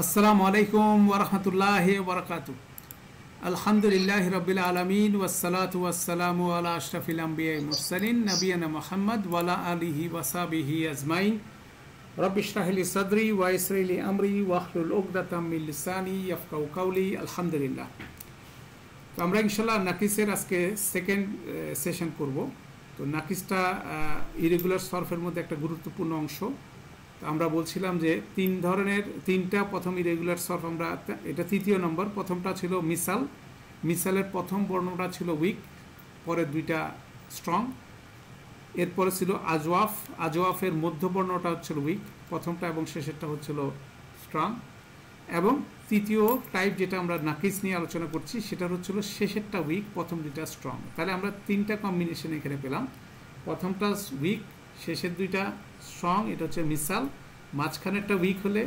আসসালামু আলাইকুম ওয়া রাহমাতুল্লাহি ওয়া বারাকাতুহু। আলহামদুলিল্লাহি রাব্বিল আলামিন ওয়াসসালাতু ওয়াসসালামু আলা আশরাফিল আমবিয়াই মুরসালিন নবিয়ানা মুহাম্মদ ওয়া আলা আলিহি ওয়া সাহবিহি আজমাইন। রব্বি ইশরাহ লি সাদরি ওয়া ইয়াসসির লি আমরি ওয়াহলুল উকদাতাম মিন লিসানি ইয়াফকাহু কাওলি। আলহামদুলিল্লাহ। তো আমরা ইনশাআল্লাহ নাকিসের আজকে সেকেন্ড সেশন করব। তো নাকিসটা ইরেগুলার সরফের মধ্যে একটা গুরুত্বপূর্ণ অংশ। আমরা বলছিলাম যে তিনটা প্রথম ইরেগুলার সরফ, আমরা এটা তৃতীয় নম্বর। প্রথমটা ছিল মিসাল, মিসালের প্রথম বর্ণটা ছিল উইক, পরে দুইটা স্ট্রং। এরপরে ছিল আজওয়াফ, আজওয়াফের মধ্য বর্ণটা হচ্ছিল উইক, প্রথমটা এবং শেষেরটা হচ্ছিল স্ট্রং। এবং তৃতীয় টাইপ যেটা আমরা নাকিস নিয়ে আলোচনা করছি সেটা হচ্ছিল শেষেরটা উইক, প্রথম দুইটা স্ট্রং। তাহলে আমরা তিনটা কম্বিনেশন এখানে পেলাম। প্রথমটা উইক, শেষের দুইটা স্ট্রং, এটা হচ্ছে মিসাল। মাঝখানেরটা উইক হলে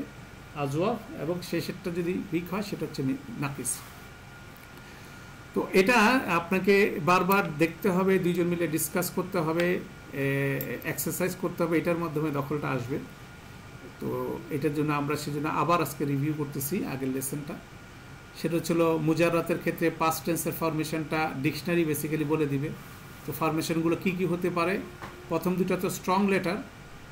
আজওয়াফ এবং শেষেরটা যদি উইক হয় সেটা হচ্ছে নাকিস। তো এটা আপনাকে বারবার দেখতে হবে, দুইজন মিলে ডিসকাস করতে হবে, এক্সারসাইজ করতে হবে, এটার মাধ্যমে দখলটা আসবে। তো এটার জন্য আমরা সেজন্য আবার আজকে রিভিউ করতেছি আগের লেসনটা। সেটা হচ্ছিল মুজাররাতের ক্ষেত্রে পাস্ট টেন্সের ফরমেশনটা ডিকশনারি বেসিক্যালি বলে দিবে। তো ফরমেশনগুলো কি কি হতে পারে? প্রথম দুটা তো স্ট্রং লেটার,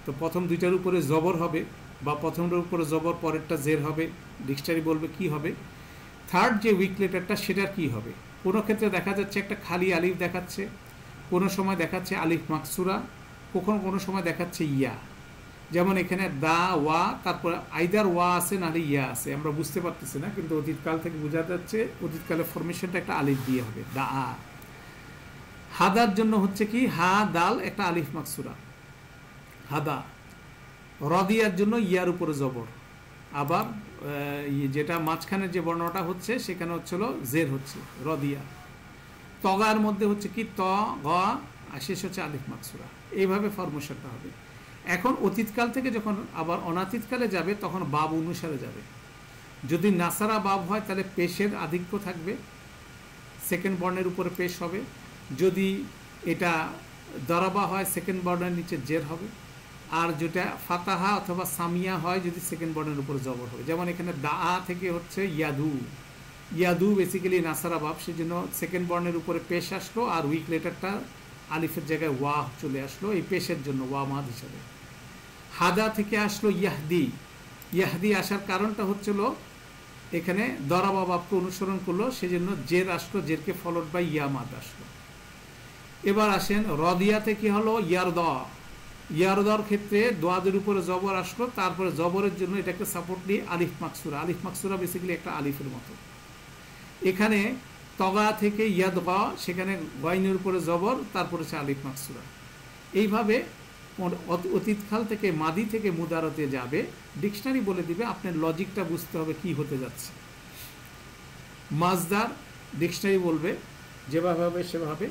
তো প্রথম দুইটার উপরে জবর হবে, বা প্রথমটার উপরে জবর পরেরটা জের হবে, ডিকশনারি বলবে কি হবে। থার্ড যে উইক লেটারটা সেটার কি হবে? কোনো ক্ষেত্রে দেখা যাচ্ছে একটা খালি আলিফ দেখাচ্ছে, কোনো সময় দেখাচ্ছে আলিফ মাকসুরা, কোনো সময় দেখাচ্ছে ইয়া। যেমন এখানে দা ওয়া, তারপরে আইদার ওয়া আছে নাহলে ইয়া আছে, আমরা বুঝতে পারতেছি না, কিন্তু অতীতকাল থেকে বোঝা যাচ্ছে অতীতকালের ফরমেশনটা একটা আলিফ দিয়ে হবে, দা আ। হাদার জন্য হচ্ছে কি হা দাল একটা আলিফ মাকসুরা, হাদা। রদিয়ার জন্য ইয়ার উপরে জবর, আবার যেটা মাঝখানের যে বর্ণটা হচ্ছে সেখানে হচ্ছিল জের হচ্ছে রদিয়া। তগার মধ্যে হচ্ছে কি ত গ, আর শেষ হচ্ছে আলিফ মাকসুরা। এইভাবে ফরমেশনটা হবে। এখন অতীতকাল থেকে যখন আবার অনাতীতকালে যাবে তখন বাব অনুসারে যাবে। যদি নাসারা বাব হয় তাহলে পেশের আধিক্য থাকবে, সেকেন্ড বর্ণের উপরে পেশ হবে। যদি এটা দরাবা হয় সেকেন্ড বর্ণের নিচে জের হবে। আর যেটা ফাতাহা অথবা সামিয়া হয় যদি সেকেন্ড বর্ণের উপরে জবর হবে। যেমন এখানে দা থেকে হচ্ছে ইয়াদু, ইয়াদু বেসিক্যালি নাসারা বাব, সেই জন্য সেকেন্ড বর্ণের উপরে পেশ আসলো, আর উইক লেটারটা আলিফের জায়গায় ওয়া চলে আসলো এই পেশের জন্য, ওয়া মাদ হিসাবে। হাদা থেকে আসলো ইয়াহদি, ইয়াহদি আসার কারণটা হচ্ছিল এখানে দরাবা বাবকে অনুসরণ করলো, সেজন্য জের আসলো, জেরকে ফলোড বাই ইয়া মাদ আসলো। এবার আসেন রদিয়া থেকে হলো ইয়ারদা, ইয়ারদার ক্ষেত্রে দোয়াদের উপরে জবর আসলো, তারপরে জবরের জন্য এটাকে সাপোর্ট দিয়ে আলিফ মাকসুরা, আলিফ মাকসুরা বেসিক্যালি একটা আলিফের মতো। এখানে তগা থেকে ইয়াদ গ, সেখানে গয়নের উপরে জবর, তারপরে হচ্ছে আলিফ মাকসুরা। এইভাবে অতীতকাল থেকে মাদি থেকে মুদারতে যাবে। ডিকশনারি বলে দিবে, আপনার লজিকটা বুঝতে হবে কি হতে যাচ্ছে। মাজদার ডিকশনারি বলবে যেভাবে হবে সেভাবে।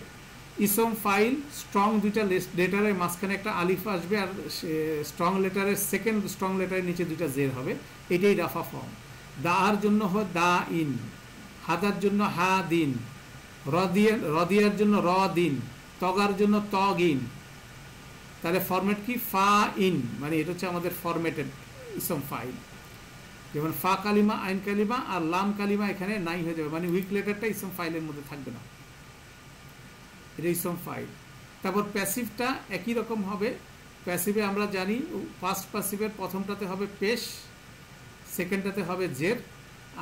ইসম ফাইল, স্ট্রং দুইটা লেটারের মাঝখানে একটা আলিফ আসবে, আর স্ট্রং লেটারের সেকেন্ড স্ট্রং লেটারের নিচে দুইটা জের হবে, এটাই রাফা ফর্ম। দার জন্য হয় দা ইন, হাদার জন্য হা দিন, রদিয়ার জন্য র দিন, তগার জন্য তগ ইন। তাহলে ফরম্যাট কি ফা ইন, মানে এটা হচ্ছে আমাদের ফরম্যাটেড ইসম ফাইল। যেমন ফা কালিমা, আইন কালিমা আর লাম কালিমা এখানে নাই হয়ে যাবে, মানে উইক লেটারটা ইসম ফাইলের মধ্যে থাকবে না, এটা ইসম ফাইল। তারপর প্যাসিভটা একই রকম হবে। প্যাসিভে আমরা জানি ফার্স্ট প্যাসিভের প্রথমটাতে হবে পেশ, সেকেন্ডটাতে হবে জের,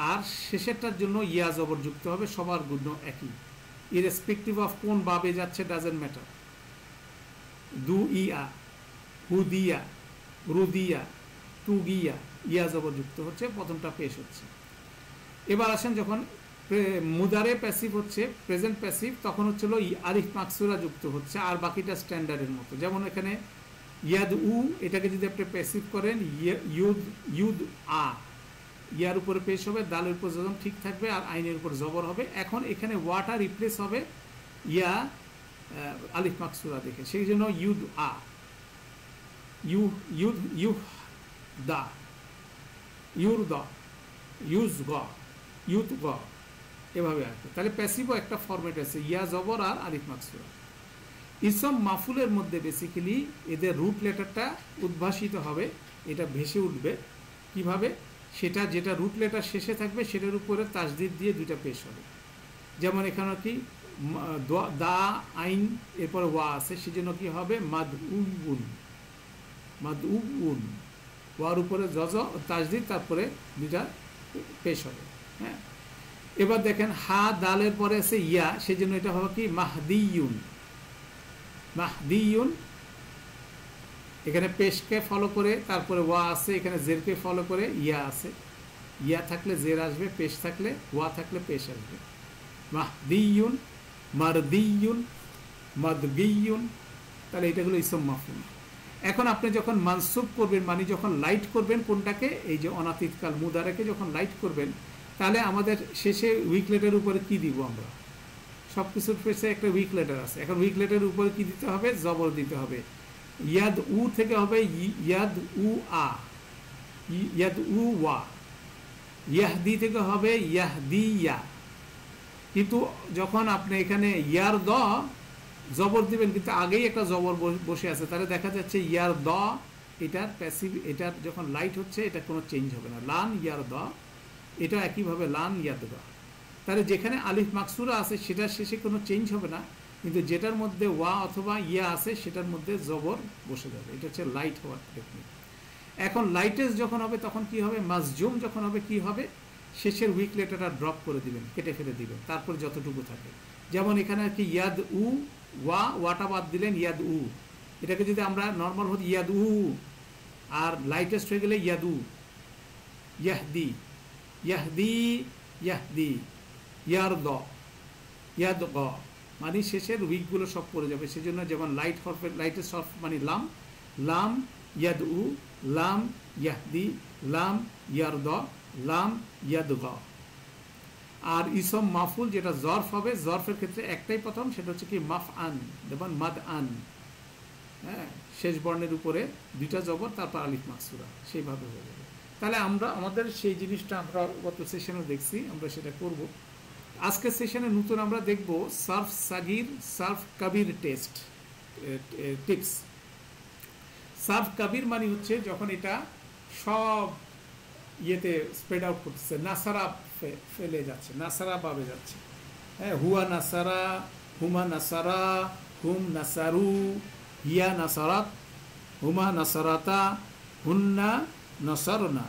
আর শেষেরটার জন্য ইয়া জবর যুক্ত হবে। সবার গুণ একই, ইরেসপেক্টিভ অফ কোন বাবে যাচ্ছে ডাজেন্ট ম্যাটার। দু ইয়া, হুদিয়া, রুদিয়া, তুগিয়া, ইয়া জবর যুক্ত হচ্ছে, প্রথমটা পেশ হচ্ছে। এবার আসেন যখন মুদারে প্যাসিভ হচ্ছে, প্রেজেন্ট প্যাসিভ, তখন হচ্ছিল আলিফ মাকসুরা যুক্ত হচ্ছে, আর বাকিটা স্ট্যান্ডার্ডের মতো। যেমন এখানে ইয়াদ উ, এটাকে যদি আপনি প্যাসিভ করেন ইউদ, ইউদ আ, ইয়ার উপরে পেশ হবে, দালের উপর জজম ঠিক থাকবে, আর আইনের উপর জবর হবে। এখন এখানে ওয়াটা রিপ্লেস হবে ইয়া আলিফ মাকসুরা দেখে, সেই জন্য ইউদ আ, ইউ দা, ইউর দ, ইউজ গ, ইউত গ, এভাবে আসবে। তাহলে প্যাসিভও একটা ফরম্যাট আছে, ইয়া জবর আর আলিফ মাকসুরা। ইসম মাফুলের মধ্যে বেসিক্যালি এদের রুট লেটারটা উদ্ভাসিত হবে এটা ভেসে উঠবে কিভাবে, সেটা যেটা রুট লেটার শেষে থাকবে সেটার উপরে তাসদিদ দিয়ে দুইটা পেশ হবে। যেমন এখানে কি দা আইন এরপরে ওয়া আছে, সেজন্য কি হবে মাদ উন, মাদ উন, ওয়ার উপরে জজ তাসদিদ তারপরে দুইটা পেশ হবে। হ্যাঁ, এবার দেখেন হা দালের পরে আছে ইয়া, সেজন্য এটা হবে কি মাহদিউন, মাহদিউন। এখানে পেশকে ফলো করে তারপরে ওয়া আছে, এখানে জেরকে ফলো করে ইয়া আছে, ইয়া থাকলে জের আসবে, পেশ থাকলে ওয়া থাকলে পেশ আসবে। মাহদিউন, মারদিউন, মাদগিউন, তাহলে এটা হলো ইসম মাফউল। এখন আপনি যখন মানসুব করবেন মানে যখন লাইট করবেন কোনটাকে, এই যে অনাতীতকাল মুদারাকে যখন লাইট করবেন, তাহলে আমাদের শেষে উইক লেটার উপরে কি দিব আমরা, সব কিছুর শেষে একটা উইক লেটার আছে। এখন উইক লেটার উপরে কি দিতে হবে, জবর দিতে হবে। ইয়াদ উ থেকে হবে ইয়াদ উ আ, ইয়াদ উ ওয়া। ইয়াহদি থেকে হবে ইয়াহদি ইয়া। কিন্তু যখন আপনি এখানে ইয়ার দ জবর দিবেন, কিন্তু আগেই একটা জবর বসে আছে, তাহলে দেখা যাচ্ছে ইয়ার দ এটার প্যাসিভ, এটার যখন লাইট হচ্ছে এটা কোনো চেঞ্জ হবে না, লান ইয়ার দ, এটা একইভাবে লান ইয়াদ দ। তাহলে যেখানে আলিফ মাকসুরা আছে সেটার শেষে কোনো চেঞ্জ হবে না, কিন্তু যেটার মধ্যে ওয়া অথবা ইয়া আছে সেটার মধ্যে জবর বসে যাবে। এটা হচ্ছে লাইট হওয়ার টেকনিক। এখন লাইটেস্ট যখন হবে তখন কি হবে, মাজজুম যখন হবে কি হবে, শেষের উইক লেটারটা ড্রপ করে দিবেন, কেটে ফেলে দিবেন, তারপর যতটুকু থাকে। যেমন এখানে আর কি ইয়াদ উ ওয়া, ওয়াটা বাদ দিলেন ইয়াদ উ, এটাকে যদি আমরা নর্মাল হতো ইয়াদ উ, আর লাইটেস্ট হয়ে গেলে ইয়াদ উ, ইয়াহদি, ইয়াহদি, ইয়াহদি, ইয়ার দ, ইয়াদ গ, মানে শেষের উইকগুলো সব পড়ে যাবে। সেজন্য যেমন লাইট হরফের লাইটেস্ট হরফ মানে লাম, লাম ইয়াদ উ, লাম ইয়াহদি, লাম ইয়ার দ, লাম ইয়াদ গ। আর ইসম মাফুল যেটা জরফ হবে, জরফের ক্ষেত্রে একটাই প্রথম, সেটা হচ্ছে কি মাফ আন, যেমন মাদ আন, হ্যাঁ, শেষ বর্ণের উপরে দুইটা জবর তারপর আলিফ মাকসুরা, সেইভাবে হয়ে যাবে। তাহলে আমরা আমাদের সেই জিনিসটা আমরা গত সেশনে দেখছি, আমরা সেটা করব। আজকের সেশনে নতুন আমরা দেখব সার্ফ সাগির, সার্ফ কাবির টেস্ট টিপস। সার্ফ কাবির মানে হচ্ছে যখন এটা সব ইয়েতে স্প্রেড আউট করতেছে, নাসারা ফেলে যাচ্ছে, নাসারা ভাবে যাচ্ছে। হ্যাঁ, হুয়া নাসারা, হুমা নাসারা, হুম নাসারু, হিয়া নাসারাত, হুমা নাসারাতা, হুন্না নাসারনা,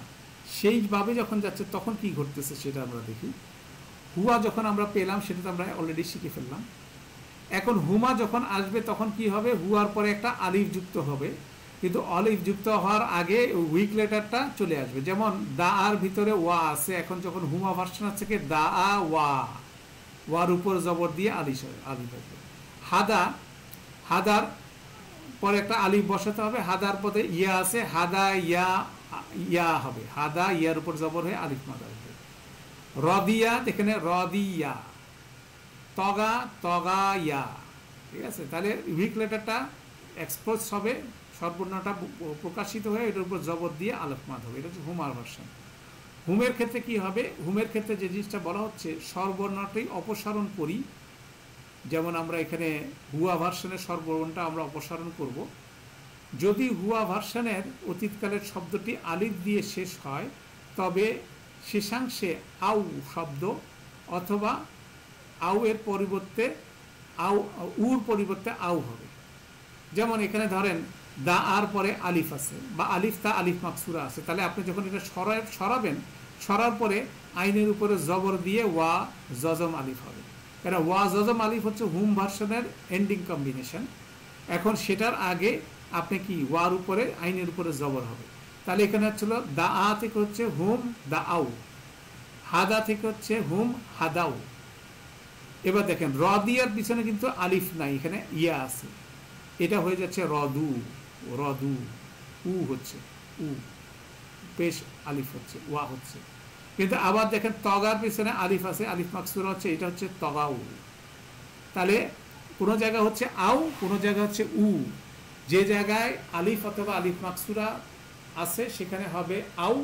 সেইভাবে যখন যাচ্ছে তখন কি ঘটতেছে সেটা আমরা দেখি। হুয়া যখন আমরা পেলাম সেটা তো আমরা অলরেডি শিখে ফেললাম। এখন হুমা যখন আসবে তখন কি হবে, হুয়ার পরে একটা আলিফ যুক্ত হবে, কিন্তু অলিফ যুক্ত হওয়ার আগে উইক লেটারটা চলে আসবে। যেমন দা আর ভিতরে ওয়া আছে, এখন যখন হুমা ভার্সন আছে কি দা আ ওয়া, ওয়ার উপর জবর দিয়ে আলিফ আসবে। হাদা, হাদার পরে একটা আলিফ বসাতে হবে, হাদার পরে ইয়া আছে, হাদা ইয়া, ইয়া হবে, হাদা ইয়ার উপর জবর হয়ে আলিফ মাদ আসবে। রদিয়া, এখানে রদিয়া, তগা, তগা ইয়া, ঠিক আছে। তাহলে উইক লেটারটা এক্সপ্রেস হবে, সর্বর্ণটা প্রকাশিত হয়ে এটার উপর জবর দিয়ে আলিফ মাদ হবে। এটা হচ্ছে হুমার ভার্সন। হুমের ক্ষেত্রে কি হবে, হুমের ক্ষেত্রে যে জিনিসটা বলা হচ্ছে স্বরবর্ণটাই অপসারণ করি। যেমন আমরা এখানে হুয়া ভার্সনের স্বরবর্ণটা আমরা অপসারণ করব। যদি হুয়া ভার্সনের অতীতকালের শব্দটি আলিফ দিয়ে শেষ হয় তবে শেষাংশে আউ শব্দ অথবা আউ এর পরিবর্তে আউ, উর পরিবর্তে আউ হবে। যেমন এখানে ধরেন দা আর পরে আলিফ আছে বা আলিফ তা আলিফ মাকসুরা আছে, তাহলে আপনি যখন এটা সরাবেন, সরার পরে আইনের উপরে জবর দিয়ে ওয়া জজম আলিফ হবে। কারণ ওয়া জজম আলিফ হচ্ছে হুম ভার্সনের এন্ডিং কম্বিনেশন। এখন সেটার আগে আপনি কি ওয়ার উপরে আইনের উপরে জবর হবে। তাহলে এখানে হচ্ছিল দা আ থেকে হচ্ছে হুম দা আউ, হাদা থেকে হচ্ছে হুম হাদাউ। এবার দেখেন রদিয়ার পিছনে কিন্তু আলিফ নাই, এখানে ইয়া আছে, এটা হয়ে যাচ্ছে রদু, রদু, উ হচ্ছে উ, পেশ আলিফ হচ্ছে, ওয়া হচ্ছে। কিন্তু আবার দেখেন তগার পিছনে আলিফ আছে, আলিফ মাকসুরা হচ্ছে, এটা হচ্ছে তগাউ। তাহলে কোনো জায়গা হচ্ছে আউ, কোনো জায়গা হচ্ছে উ। যে জায়গায় আলিফ অথবা আলিফ মাকসুরা আছে সেখানে হবে আউ,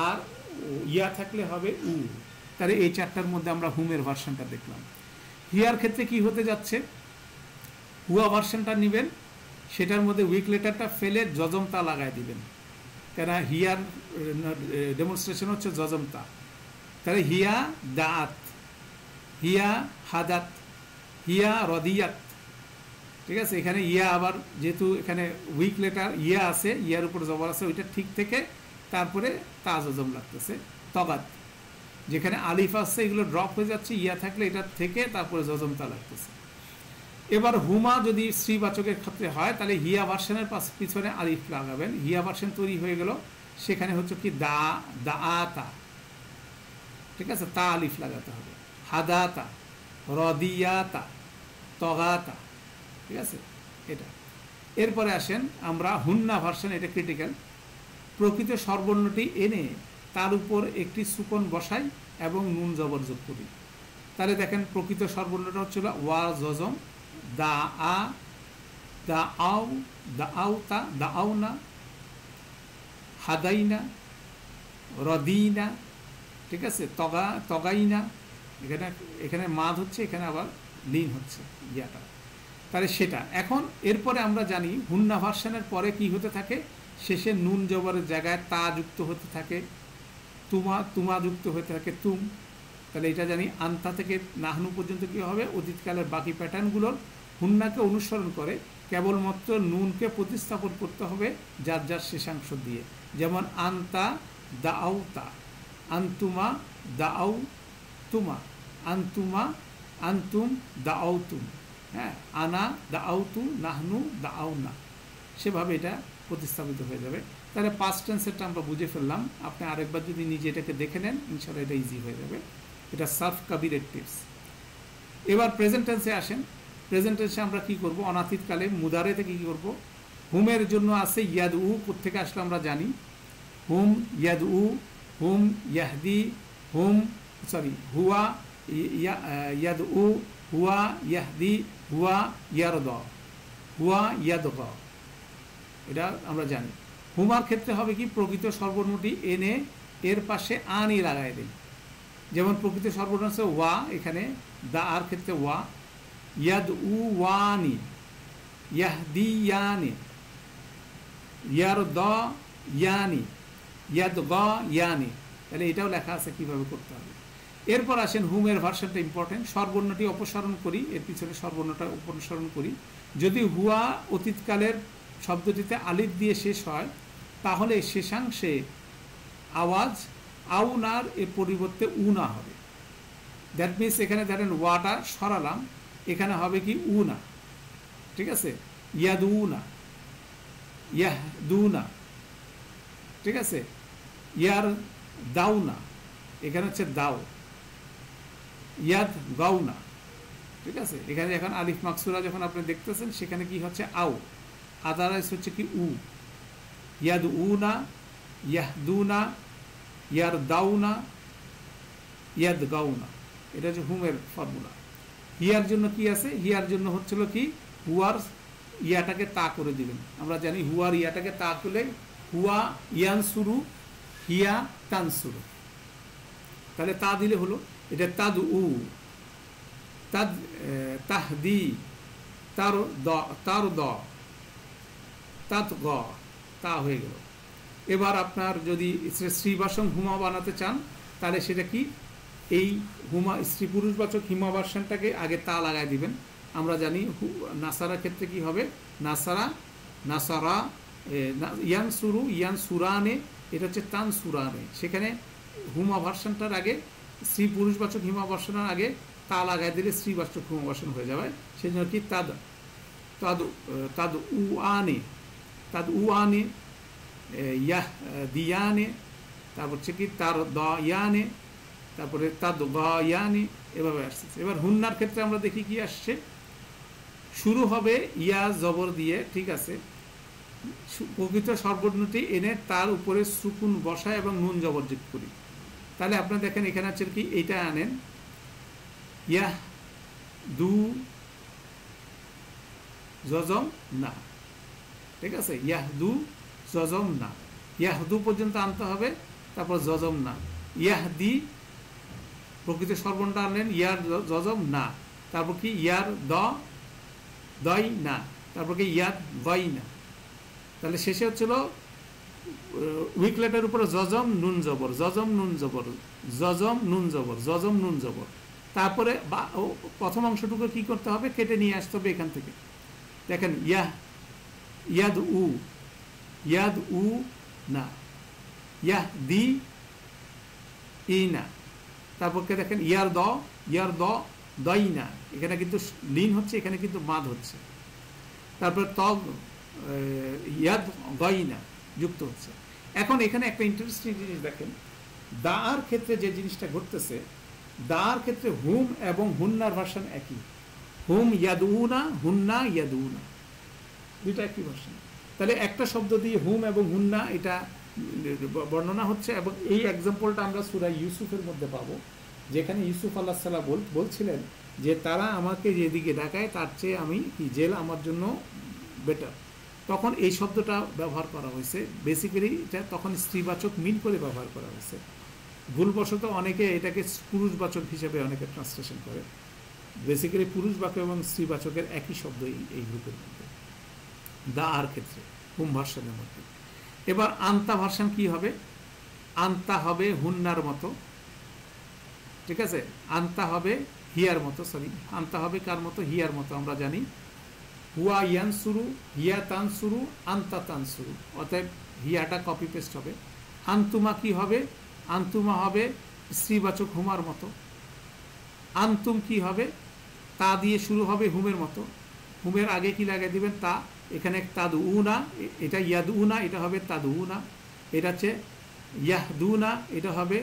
আর ইয়া থাকলে হবে উ। তাহলে এই চারটার মধ্যে আমরা হুমের ভার্সনটা দেখলাম। হিয়ার ক্ষেত্রে কি হতে যাচ্ছে, হুয়া ভার্সনটা নেবেন, সেটার মধ্যে উইক লেটারটা ফেলে জজমতা লাগাই দিবেন। কেন হিয়ার ডেমনস্ট্রেশন হচ্ছে জজম তা। তাহলে হিয়া দাআত, হিয়া হাদাত, হিয়া রদিয়াত, ঠিক আছে। এখানে ইয়া আবার যেহেতু এখানে উইক লেটার ইয়া আছে, ইয়ার উপর জবর আছে, ওইটা ঠিক থেকে তারপরে তা জজম লাগতেছে। তগাত, যেখানে আলিফ আছে এগুলো ড্রপ হয়ে যাচ্ছে, ইয়া থাকলে এটা থেকে তারপরে জজম তা লাগতেছে। এবার হুমা যদি শ্রীবাচকের ক্ষেত্রে হয় তাহলে হিয়া ভার্সনের পিছনে আলিফ লাগাবেন। হিয়া ভার্সন তৈরি হয়ে গেল, সেখানে হচ্ছে কি দা আতা, ঠিক আছে, তা আলিফ লাগাতে হবে। হাদাতা, রদিয়াতা, তগাতা, ঠিক আছে এটা। এরপরে আসেন আমরা হুন্না ভার্সন, এটা ক্রিটিক্যাল। প্রকৃত স্বরবর্ণটি এনে তার উপর একটি সুকন বসাই এবং নুন জবর যোগ করি। তাহলে দেখেন প্রকৃত স্বরবর্ণটা হচ্ছিল ওয়া জজম, দা আ, দা আউ, দা আউতা, দা আউনা, হাদাইনা, রদিনা, ঠিক আছে, তগাইনা। এখানে এখানে মাদ হচ্ছে, এখানে আবার লিন হচ্ছে ইয়াটা। তাহলে সেটা এখন এরপরে আমরা জানি হুন্না ভার্সনের পরে কি হতে থাকে, শেষে নুন জবরের জায়গায় তা যুক্ত হতে থাকে, তুমা যুক্ত হতে থাকে তুম। তাহলে এটা জানি আন্তা থেকে নাহনু পর্যন্ত কী হবে, অতীতকালের বাকি প্যাটার্নগুলোর হুন্নাকে অনুসরণ করে কেবলমাত্র নুনকে প্রতিস্থাপন করতে হবে যার যার শেষাংশ দিয়ে। যেমন আন্তা দাআউতা, আন্তুমা দাআউ তুমা, আন্তুমা আন্তুম দাআউতুম, হ্যাঁ, আনা দাআউতু, নাহনু দাআউনা, সেভাবে এটা প্রতিস্থাপিত হয়ে যাবে। তাহলে পাস্ট টেন্সেরটা আমরা বুঝে ফেললাম। আপনি আরেকবার যদি নিজে এটাকে দেখে নেন ইনশাআল্লাহ এটা ইজি হয়ে যাবে। এটা সার্ফ কাবিরের টিপস। এবার প্রেজেন্ট টেন্সে আসেন। প্রেজেন্ট টেন্সে আমরা কি করব, অনাতীতকালে মুদারেতে কি করব, হুমের জন্য আছে ইয়াদ উ, কোত্থেকে আসলে আমরা জানি, হুম ইয়াদ উ, হুম ইয়াহদি, হুম সরি হুয়া ইয়াদ উ, হুয়া ইয়াহদি, হুয়া ইয়ারদ, হুয়া ইয়াদগ, এটা আমরা জানি। হুমার ক্ষেত্রে হবে কি, প্রকৃত সর্বর্ণটি এনে এর পাশে আনি লাগাই দেই। যেমন প্রকৃত সর্বর্ণ আছে ওয়া, এখানে দা আর ক্ষেত্রে ওয়া, ইয়াদ উ ওয়ানি, ইয়াহদি ইয়ানি, ইয়ারদ ইয়ানি, ইয়াদ গ ইয়ানি। তাহলে এটাও লেখা আছে কিভাবে করতে হবে। এরপর আসেন হুমের ভার্সনটা ইম্পর্টেন্ট। স্বরবর্ণটি অপসারণ করি, এর পিছনে স্বরবর্ণটা অনুসরণ করি। যদি হুয়া অতীতকালের শব্দটিতে আলিফ দিয়ে শেষ হয় তাহলে শেষাংশে আওয়াজ আউনার এর পরিবর্তে উনা হবে। দ্যাট মিনস এখানে ধরেন ওয়াটা সরালাম, এখানে হবে কি উনা, ঠিক আছে, ইয়াদুনা, ইয়াহদুনা, ঠিক আছে, ইয়ার দাউনা, এখানে হচ্ছে দাও, ইয়াদ গাউনা, ঠিক আছে। এখানে এখন আলিফ মাকসুরা যখন আপনি দেখতেছেন সেখানে কি হচ্ছে আউ, আদারাইজ হচ্ছে কি উ, ইয়াদ উনা, ইয়াহদুনা, ইয়ার দাউনা, ইয়াদ গাউনা। এটা হচ্ছে হুমের ফর্মুলা। হিয়ার জন্য কি আছে, হিয়ার জন্য হচ্ছিল কি হুয়ার ইয়াটাকে তা করে দিবেন। আমরা জানি হুয়ার ইয়াটাকে তা করলে হুয়া ইয়ান শুরু, হিয়া তান শুরু, তাহলে তা দিলে হলো এটা তাদ উ, তাদ তাহদি, তার দ, তার দ, তাত গ, তা হয়ে গেল। এবার আপনার যদি স্ত্রীবাচক হুমা বানাতে চান তাহলে সেটা কি, এই হুমা স্ত্রী পুরুষবাচক হিমা ভার্সনটাকে আগে তা লাগাই দিবেন। আমরা জানি নাসারা ক্ষেত্রে কি হবে, নাসারা, নাসারা, ইয়ান সুরু, ইয়ান সুরানে, এটা হচ্ছে তান সুরানে। সেখানে হুমা ভার্সনটার আগে স্ত্রী পুরুষবাচক হিমা ভার্সনের আগে তা লাগাই দিলে স্ত্রীবাচক হুমা ভার্সন হয়ে যাবে। সেই জন্য কি তাদ, তাদ, তাদ উ আনে, তাদ উ আনে, ইয়াহ দিয়ানে, তারপর হচ্ছে কি তার দ ইয়ানে, তারপরে তাদ গ ইয়ানে, এভাবে আসছে। এবার হুন্নার ক্ষেত্রে আমরা দেখি কি আসছে, শুরু হবে ইয়া জবর দিয়ে, ঠিক আছে, প্রকৃত সর্বর্ণটি এনে তার উপরে সুকুন বসায় এবং নুন জবর যোগ করি। তাহলে আপনারা দেখেন এখানে হচ্ছে কি এইটা আনেন, ইয়াহ দু জজম না, ঠিক আছে, ইয়াহদু জজম না, ইয়াহদু পর্যন্ত আনতে হবে, তারপর জজম না, ইয়াহদি প্রকৃত সর্বর্ণটা আনলেন, ইয়ার জজম না, তারপর কি ইয়ার দ, দই না, তারপর কি ইয়াদ গই না। তাহলে শেষে হচ্ছিল উইক লেটার উপরে জজম নুন জবর, জজম নুন জবর, জজম নুন জবর, জজম নুন জবর। তারপরে প্রথম অংশটুকু কি করতে হবে, কেটে নিয়ে আসতে হবে এখান থেকে। দেখেন ইয়াহ, ইয়াদ উ, ইয়াদ উ না, ইয়াহ দি ই না। তারপরকে দেখেন ইয়ার দ, ইয়ার দ দই না, এখানে কিন্তু লিন হচ্ছে, এখানে কিন্তু মাদ হচ্ছে। তারপর তগ ইয়াদ গই না যুক্ত হচ্ছে। এখন এখানে একটা ইন্টারেস্টিং জিনিস দেখেন, দার ক্ষেত্রে যে জিনিসটা ঘটতেছে, দার ক্ষেত্রে হুম এবং হুন্নার ভার্সন একই। হুম ইয়াদউনা, হুন্না ইয়াদউনা, দুইটা একই ভার্সন। তাহলে একটা শব্দ দিয়ে হুম এবং হুন্না এটা বর্ণনা হচ্ছে। এবং এই এক্সাম্পলটা আমরা সূরা ইউসুফের মধ্যে পাবো, যেখানে ইউসুফ আলাইহিস সালাম বলছিলেন যে তারা আমাকে যেদিকে ডাকায় তার চেয়ে আমি কি জেল আমার জন্য বেটার। তখন এই শব্দটা ব্যবহার করা হয়েছে। বেসিক্যালি এটা তখন স্ত্রীবাচক মিন করে ব্যবহার করা হয়েছে। ভুলবশত অনেকে এটাকে পুরুষবাচক হিসেবে অনেকে ট্রান্সলেশন করে। বেসিক্যালি পুরুষবাচক এবং স্ত্রীবাচকের একই শব্দ এই গ্রুপের মধ্যে, দা আর ক্ষেত্রে হুম ভার্সনের মধ্যে। এবার আন্তা ভার্সন কি হবে, আন্তা হবে হুন্নার মতো, ঠিক আছে। আন্তা হবে হিয়ার মতো, সরি আন্তা হবে কার মতো, হিয়ার মতো। আমরা জানি হুয়া ইয়ানসুরু, হিয়া তানসুরু, আন্তা তানসুরু, অতএব হিয়াটা কপি পেস্ট হবে। আন্তুমা কি হবে, আন্তুমা হবে স্ত্রীবাচক হুমার মতো। আন্তুম কি হবে, তা দিয়ে শুরু হবে হুমের মতো। হুমের আগে কি লাগিয়ে দিবেন, তা। এখানে তাদ উনা, এটা ইয়াদ উনা, এটা হবে তাদ উনা। এটা হচ্ছে ইয়াহদুনা, এটা হবে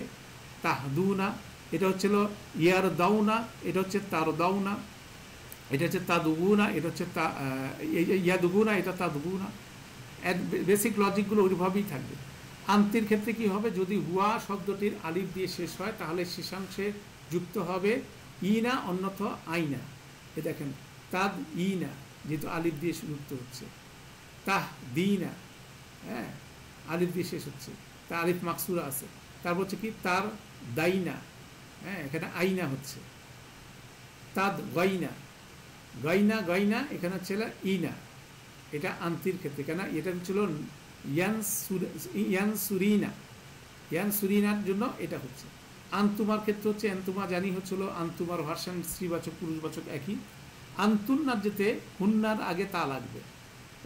তাহদুনা। এটা হচ্ছিল ইয়ার দাউনা, এটা হচ্ছে তার দাউনা। এটা হচ্ছে তাদুগুনা, এটা হচ্ছে ইয়াদুগুনা, এটা তাদুগুনা। বেসিক লজিকগুলো ওইভাবেই থাকবে। আন্তির ক্ষেত্রে কি হবে, যদি হুয়া শব্দটির আলিফ দিয়ে শেষ হয় তাহলে শেষাংশে যুক্ত হবে ইনা, অন্যথ আইনা। এ দেখেন তাদ ইনা, যেহেতু আলিফ দিয়ে যুক্ত হচ্ছে। তাহ দিনা, হ্যাঁ আলিফ দিয়ে শেষ হচ্ছে, তা আলিফ মাকসুরা আছে। তারপর হচ্ছে কি তার দাইনা, হ্যাঁ এখানে আইনা হচ্ছে। তাদ গাইনা, গাইনা গাইনা, এখানে হচ্ছে ইনা। এটা আন্তির ক্ষেত্রে, কেন এটা ছিল ইয়ানসুরিনা, ইয়ানসুরিনার জন্য এটা হচ্ছে। আন্তুমার ক্ষেত্রে হচ্ছে, আন্তুমা জানি হচ্ছিল আন্তুমার ভার্সন স্ত্রীবাচক পুরুষবাচক একই। আন্তুন্নার যেতে হুন্নার আগে তা লাগবে।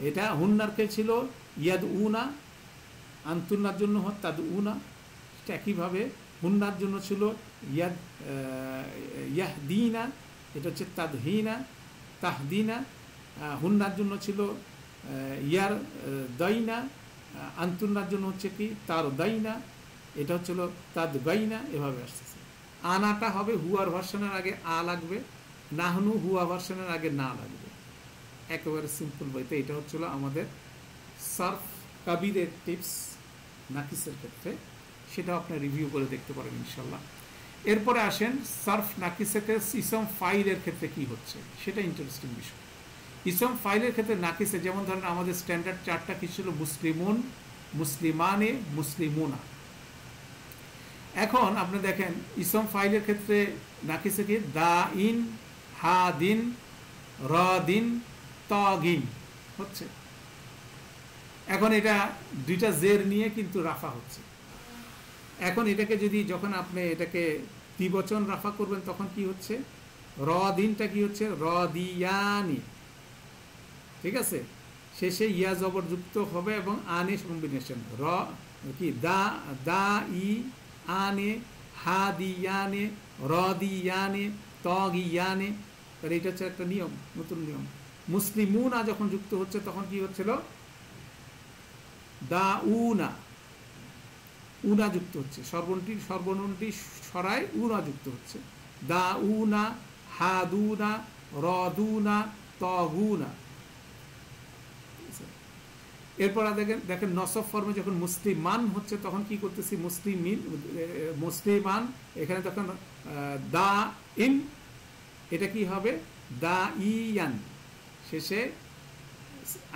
এটা হুন্নারকে ছিল ইয়াদ উনা, আন্তুন্নার জন্য তাদ উনা। একইভাবে হুন্নার জন্য ছিল ইয়াহদিনা, এটা হচ্ছে তাদহিনা, তাহদিনা। হুন্নার জন্য ছিল ইয়ার দাইনা, আন্তুন্নার জন্য হচ্ছে কি তার দাইনা, এটা হচ্ছিল তাদ গাইনা। এভাবে আসতেছে। আনাটা হবে হুয়ার ভার্সনের আগে আ লাগবে, নাহনু হুয়া ভার্সনের আগে না লাগবে। একেবারে সিম্পল বইতে এটা হচ্ছিল আমাদের সার্ফ কাবিরের টিপস নাকিসের ক্ষেত্রে, সেটা আপনি রিভিউ করে দেখতে পারেন ইনশাল্লাহ। এরপরে আসেন সার্ফ নাকিসের ইসম ফাইলের ক্ষেত্রে কি হচ্ছে, সেটা ইন্টারেস্টিং বিষয়। ইসম ফাইলের ক্ষেত্রে নাকিসে যেমন ধরেন আমাদের স্ট্যান্ডার্ড চারটা কি ছিল, মুসলিমুন, মুসলিমানে, মুসলিমুনা। এখন আপনি দেখেন ইসম ফাইলের ক্ষেত্রে নাকিসে কি দা ইন, হা দিন, র দিন, তগিন হচ্ছে। এখন এটা দুইটা জের নিয়ে কিন্তু রাফা হচ্ছে। এখন এটাকে যদি যখন আপনি এটাকে দ্বিবচন রাফা করবেন তখন কি হচ্ছে, র দিনটা কি হচ্ছে, র দিয়ানি, ঠিক আছে। শেষে ইয়া জবর যুক্ত হবে এবং আনে কম্বিনেশন, র কি দা, দা ই আনে, হা দিয়ানে, র দিয়ানে, তগিয়ানে। তাহলে এটা হচ্ছে একটা নিয়ম, নতুন নিয়ম। মুসলিমুনা যখন যুক্ত হচ্ছে তখন কি হচ্ছিল, দা উনা, উনা যুক্ত হচ্ছে, সর্বনটি সরায় উনা যুক্ত হচ্ছে। দা উনা, হাদুনা, রদুনা, তগুনা। এরপর দেখেন নসব ফর্মে যখন মুসলিমান হচ্ছে তখন কি করতেছি, মুসলিমান। এখানে তখন দা ইন, এটা কি হবে দা ইয়ান, শেষে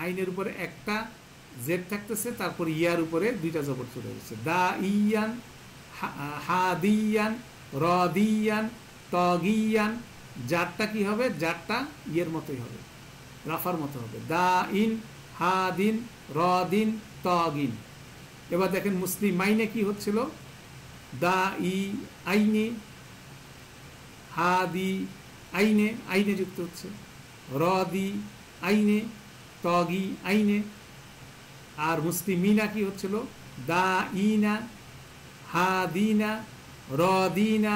আইনের উপরে একটা জেড থাকতেছে, তারপর ইয়ার উপরে দুইটা জবর চলে যাচ্ছে। দা ইয়ান, হাদিয়ান, রদিয়ান, তগিয়ান। জারটা কি হবে, জারটা ইয়ের মতোই হবে, রাফার মতো হবে। দা ইন, হাদিন, রদিন, তগিন। এবার দেখেন মুসলিমাইনে কি হচ্ছিল, দা ই আইনে, হাদি আইনে, আইনে যুক্ত হচ্ছে, রদি আইনে, তগি আইনে। আর মুসলিমিনা কি হচ্ছিল, দা ইনা, হাদিনা, রদিনা,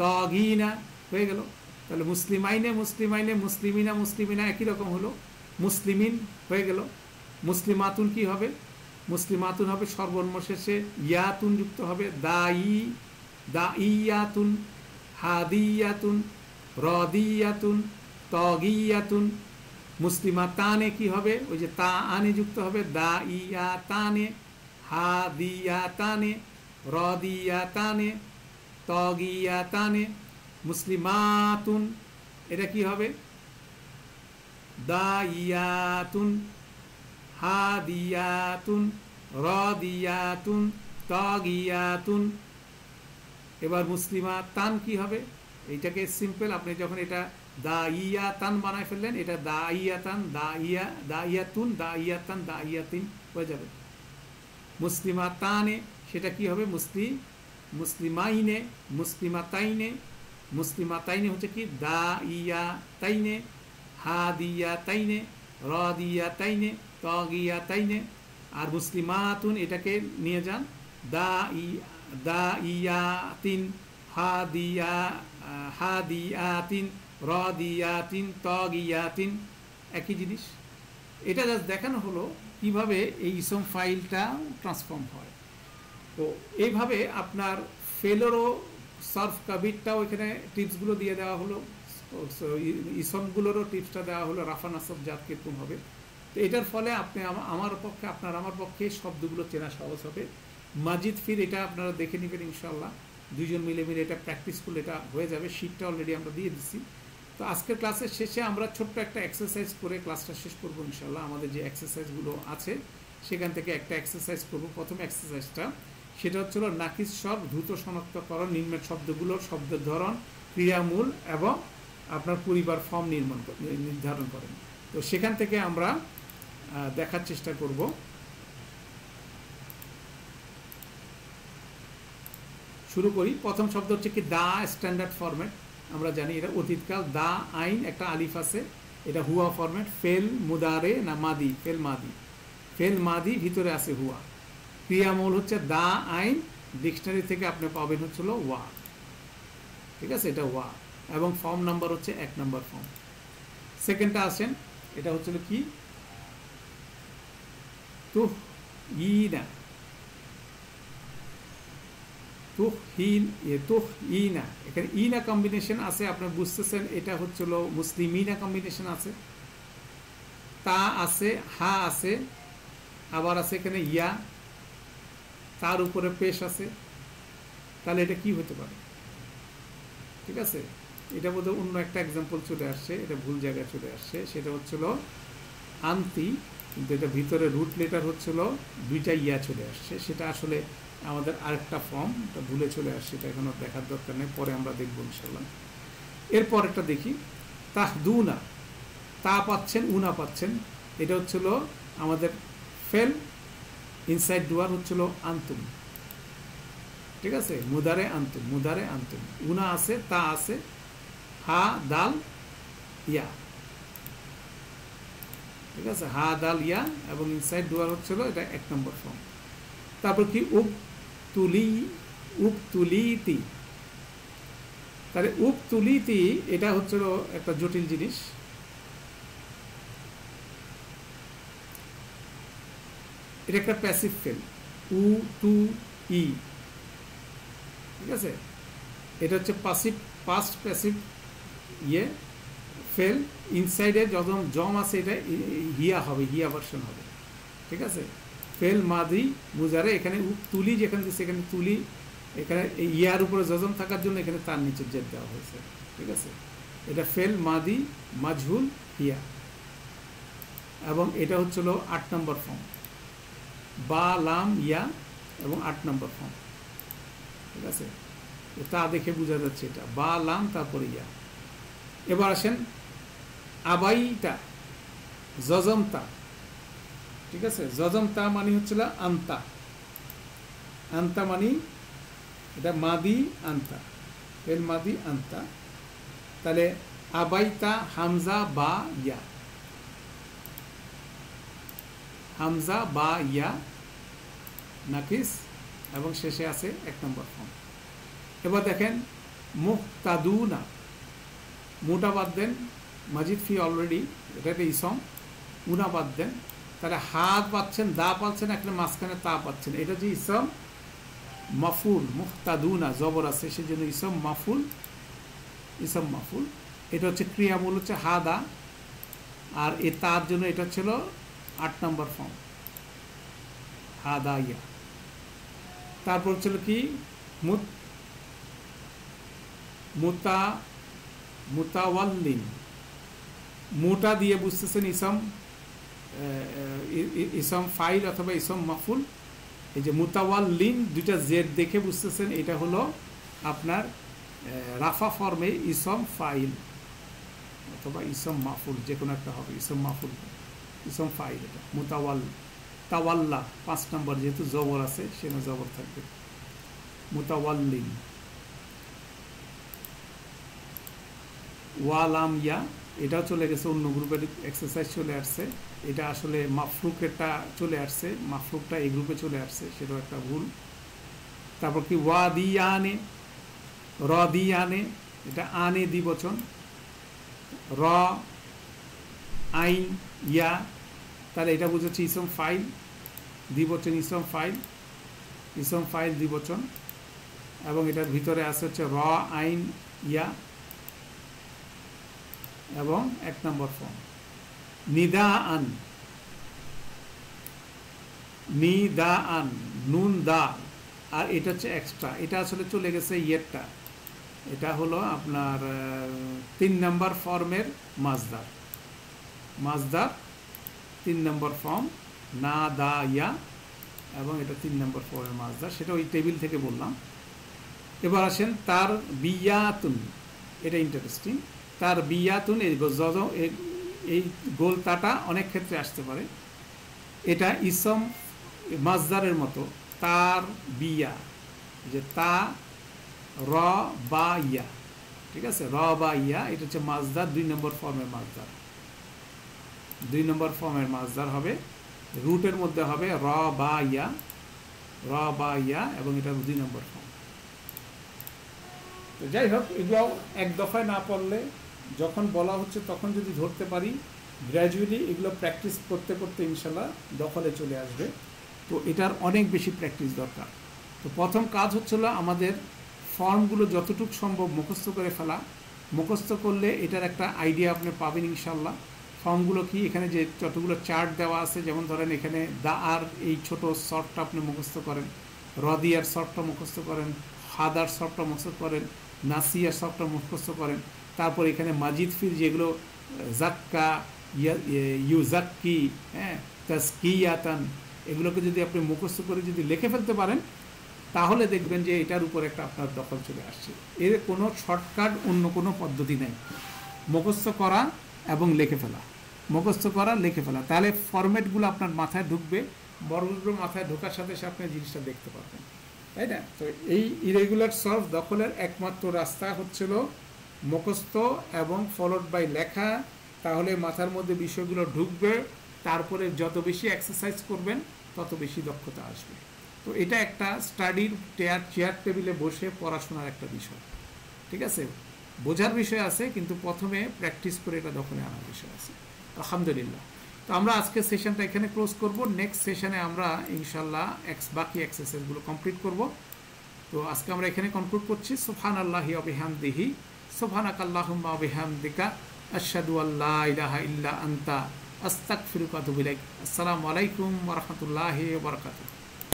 তগিনা হয়ে গেল। তাহলে মুসলিমাইনে মুসলিমাইনে, মুসলিমিনা মুসলিমিনা একই রকম হলো, মুসলিমিন হয়ে গেল। মুসলিমাতুন কি হবে, মুসলিমাতুন হবে সর্বর্ণ শেষে ইয়াতুন যুক্ত হবে, দাই দাইয়াতুন, হাদিয়াতুন, রদিয়াতুন, তগিয়াতুন। মুসলিমাতানে কি হবে, ওই যে তা আনে যুক্ত হবে, দাইয়াতানে, হাদিয়াতানে, রদিয়াতানে, তগিয়াতানে। মুসলিমাতুন এটা কি হবে, দাইয়াতুন, হাদিয়াতুন, রদিয়াতুন, তগিয়াতুন। এবার মুসলিমাতান কি হবে, এইটাকে সিম্পল, আপনি যখন এটা দাইয়াতান বানায় ফেললেন, এটা দাইয়াতান, দাইয়াতুন, দাইয়াতান, দাইয়াতিন হয়ে যাবে। মুসলিমাতানে সেটা কি হবে, মুসলিমাইনে, মুসলিমাতাইনে, মুসলিমাতাইনে হচ্ছে কি দাইয়াতাইনে, হাদিয়াতাইনে, রদিয়াতাইনে, তগিয়াতাইনে। আর মুসলিমাতুন এটাকে নিয়ে যান, দাইয়াতিন, হাদিয়াতিন, রদিয়াতিন, তগিয়াতিন, একই জিনিস। এটা জাস্ট দেখানো হলো কিভাবে এই ইসম ফাইলটা ট্রান্সফর্ম হয়। তো এইভাবে আপনার ফেলেরও সার্ফ কাবিরটাও এখানে টিপসগুলো দিয়ে দেওয়া হলো, ইসমগুলোরও টিপসটা দেওয়া হলো, রাফা নাসব জাত কীরকম হবে। তো এটার ফলে আপনি আমার পক্ষে শব্দগুলো চেনা সহজ হবে। মাজিদ ফির এটা আপনারা দেখে নেবেন ইনশাল্লাহ, দুইজন মিলে এটা প্র্যাকটিস করলে এটা হয়ে যাবে। শীটটা অলরেডি আমরা দিয়ে দিচ্ছি। তো আজকের ক্লাসের শেষে আমরা ছোট্ট একটা এক্সারসাইজ করে ক্লাসটা শেষ করবো ইনশাল্লাহ। আমাদের যে এক্সারসাইজগুলো আছে সেখান থেকে একটা এক্সারসাইজ করব। প্রথম এক্সারসাইজটা সেটা হচ্ছিল নাকিস শব্দ দ্রুত শনাক্তকরণ, নিম্নের শব্দগুলোর শব্দের ধরন, ক্রিয়ামূল এবং আপনার পরিবার ফর্ম নির্ধারণ করেন। তো সেখান থেকে আমরা দেখার চেষ্টা করব। শুরু করি। প্রথম শব্দ হচ্ছে কি দা, স্ট্যান্ডার্ড ফরম্যাট, আমরা জানি এটা অতীতকাল। দা আইন একটা আলিফ আছে, এটা হুয়া ফরম্যাট। ফেল মুদারে না মাদি, ফেল মাদি, ফেল মাদি ভিতরে আছে হুয়া। ক্রিয়ামূল হচ্ছে দা আইন, ডিকশনারি থেকে আপনি পাবেন হচ্ছিল ওয়া, ঠিক আছে, এটা ওয়া। এবং ফর্ম নাম্বার হচ্ছে 1 নম্বর ফর্ম। সেকেন্ডটা আসেন, এটা হচ্ছিল কি তুহ ইনা, তুহিনা, এখানে ইনা কম্বিনেশন আছে, আপনি বুঝতেছেন। এটা হচ্ছিল মুসলিমিনা কম্বিনেশন আছে, তা আছে, হা আছে, আবার আছে এখানে ইয়া, তার উপরে পেশ আছে। তাহলে এটা কি হতে পারে, ঠিক আছে। এটা বোধহয় অন্য একটা এক্সাম্পল চলে আসছে, এটা ভুল জায়গায় চলে আসছে। সেটা হচ্ছিল আন্তি, কিন্তু এটা ভিতরে রুট লেটার হচ্ছিল দুইটা ইয়া চলে আসছে। সেটা আসলে আমাদের আরেকটা ফর্ম, এটা ভুলে চলে আসছে, এটা এখনো দেখার দরকার নেই, পরে আমরা দেখবো ইনশাল্লাহ। এরপর একটা দেখি তাহদুনা, তা পাচ্ছেন, উনা পাচ্ছেন। এটা হচ্ছিল আমাদের ফেল, ইনসাইড ডুয়ার হচ্ছিল আন্তুম, ঠিক আছে, মুদারে আন্তুম, মুদারে আন্তুম। উনা আছে, তা আছে, হা দাল ইয়া, ঠিক আছে, হা দাল ইয়া, এবং ইনসাইড ডুয়ার হচ্ছিল এটা 1 নম্বর ফর্ম। তারপর কি উপতুলিতি, তাহলে উপতুলিতি এটা হচ্ছিল একটা জটিল জিনিস। এটা একটা প্যাসিভ ফেল, উ টু ই, ঠিক আছে। এটা হচ্ছে পাস্ট প্যাসিভ ইয়ে ফেল। ইনসাইডে যখন জম আছে এটা হিয়া হবে, হিয়া ভার্সন হবে, ঠিক আছে। ফেল মাদি মুজারে, এখানে তুলি যেখানে দিচ্ছে এখানে তুলি, এখানে ইয়ার উপরে জজম থাকার জন্য এখানে তার নিচে জেদ দেওয়া হয়েছে, ঠিক আছে। এটা ফেল মাদি মাজহুল হিয়া, এবং এটা হচ্ছিল 8 নম্বর ফর্ম, বা লাম ইয়া এবং 8 নম্বর ফর্ম, ঠিক আছে। তা দেখে বোঝা যাচ্ছে এটা বা লাম তারপরে ইয়া। এবার আসেন আবাইটা, জজমতা, ঠিক আছে। জজমতা মানে হচ্ছিল আন্তা, আন্তা মানি এটা মাদি আন্তা, ফেল মাদি আন্তা। তাহলে আবাইতা হামজা বা ইয়া, হামজা বা ইয়া নাকিস এবং শেষে আছে 1 নম্বর ফর্ম। এবার দেখেন মুহতাদুনা, মুটা বাদ দেন, মাজিদ ফি অলরেডি এটাতে ইসম, উনা বাদ দেন, তাহলে হাত পাচ্ছেন, দা পাচ্ছেন, একটা মাঝখানে তা পাচ্ছেন, এটা যে ইসম মাফুল, মুহতাদুনা জবর আছে সেজন্য ইসম মাফুল, ইসম মাফুল। এটা হচ্ছে ক্রিয়ামূল হচ্ছে হাদা, আর এ তার জন্য এটা ছিল 8 নম্বর ফর্ম হাদা ইয়া। তারপর ছিল কি মুতাওয়াল্লিন, মুটা দিয়ে বুঝতেছেন ইসম, ইসম ফাইল অথবা ইসম মাফুল। এই যে মুতাওয়াল্লিন দুইটা জেড দেখে বুঝতেছেন এটা হলো আপনার রাফা ফর্মে ইসম ফাইল অথবা ইসম মাফুল, যে কোনো একটা হবে, ইসম মাফুল ইসম ফাইল। এটা তাওয়াল্লা 5 নম্বর, যেহেতু জবর আছে সেখানে জবর থাকবে, মুতাওয়াল্লিন। ওয়ালাম ইয়া, এটাও চলে গেছে অন্য গ্রুপের এক্সারসাইজ চলে আসছে, এটা আসলে মাফরুকেরটা চলে আসছে, মাফরুকটা এই গ্রুপে চলে আসছে, সেটাও একটা ভুল। তারপর কি ওয়াদিয়ানে, রদিয়ানে, এটা আনে দ্বিবচন, র আইন ইয়া, তাহলে এটা বুঝেছি ইসম ফাইল দ্বিবচন, ইসম ফাইল, ইসম ফাইল দ্বিবচন, এবং এটার ভিতরে আছে হচ্ছে র আইন ইয়া এবং 1 নম্বর ফর্ম। নিদা আন, নিদা আন, নুন দা, আর এটা হচ্ছে এক্সট্রা, এটা আসলে চলে গেছে ইয়েরটা, এটা হলো আপনার 3 নম্বর ফর্মের মাজদার, মাজদার 3 নম্বর ফর্ম না দা ইয়া, এবং এটা 3 নম্বর ফর্মের মাজদার, সেটা ওই টেবিল থেকে বললাম। এবার আসেন তার বিয়াতুন, এটা ইন্টারেস্টিং, তার বিয়াতুন, এই গোলতাটা অনেক ক্ষেত্রে আসতে পারে, এটা ইসম মাজদারের মতো, তার বিয়া, যে তা র বা ইয়া, ঠিক আছে, র বা ইয়া, এটা হচ্ছে মাজদার 2 নম্বর ফর্মের মাজদার, 2 নম্বর ফর্মের মাজদার হবে, রুটের মধ্যে হবে র বা ইয়া, র বা ইয়া, এবং এটা 2 নম্বর ফর্ম। তো যাই হোক, এগুলো এক দফায় না পড়লে, যখন বলা হচ্ছে তখন যদি ধরতে পারি, গ্র্যাজুয়ালি এগুলো প্র্যাকটিস করতে করতে ইনশাল্লাহ দখলে চলে আসবে। তো এটার অনেক বেশি প্র্যাকটিস দরকার। তো প্রথম কাজ হচ্ছিল আমাদের ফর্মগুলো যতটুকু সম্ভব মুখস্থ করে ফেলা, মুখস্থ করলে এটার একটা আইডিয়া আপনি পাবেন ইনশাল্লাহ। ফর্মগুলো কি, এখানে যে যতগুলো চার্ট দেওয়া আছে, যেমন ধরেন এখানে দা আর এই ছোট শর্টটা আপনি মুখস্থ করেন, রদিয়ার শর্টটা মুখস্থ করেন, হাদার শর্টটা মুখস্থ করেন, নাসিয়ার শর্টটা মুখস্থ করেন, তারপর এখানে মাজিদ ফিল যেগুলো জাক্কা, ইউজাক্কি, হ্যাঁ, তাজকিয়াতান, এগুলোকে যদি আপনি মুখস্থ করে যদি লিখে ফেলতে পারেন, তাহলে দেখবেন যে এটার উপর একটা আপনার দখল চলে আসছে। এর কোনো শর্টকাট অন্য কোনো পদ্ধতি নেই, মুখস্থ করা এবং লিখে ফেলা, মুখস্থ করা লিখে ফেলা, তাহলে ফরম্যাটগুলো আপনার মাথায় ঢুকবে, বর্গগুলো মাথায় ঢোকার সাথে সাথে আপনি জিনিসটা দেখতে পারবেন, তাই না? তো এই ইরেগুলার সলভ দখলের একমাত্র রাস্তা হচ্ছিল মুখস্থ এবং ফলোড বাই লেখা, তাহলে মাথার মধ্যে বিষয়গুলো ঢুকবে, তারপরে যত বেশি এক্সারসাইজ করবেন তত বেশি দক্ষতা আসবে। তো এটা একটা স্টাডির চেয়ার টেবিলে বসে পড়াশোনার একটা বিষয়, ঠিক আছে, বোঝার বিষয় আছে, কিন্তু প্রথমে প্র্যাকটিস করে এটা দখলে আনার বিষয় আছে। আলহামদুলিল্লাহ। তো আমরা আজকে সেশনটা এখানে ক্লোজ করব, নেক্সট সেশনে আমরা ইনশাল্লাহ বাকি এক্সারসাইজগুলো কমপ্লিট করব। তো আজকে আমরা এখানে কনক্লুড করছি। সুবহানাল্লাহি ওয়া বিহামদিহি, সুবহানাকাল্লাহুম্মা ওয়া বিহামদিকা, আশহাদু আল্লা ইলাহা ইল্লা আনতা, আস্তাগফিরুকা ওয়া আতুবু ইলাইক। আসসালামু আলাইকুম ওয়া রাহমাতুল্লাহি ওয়া বারাকাতুহু।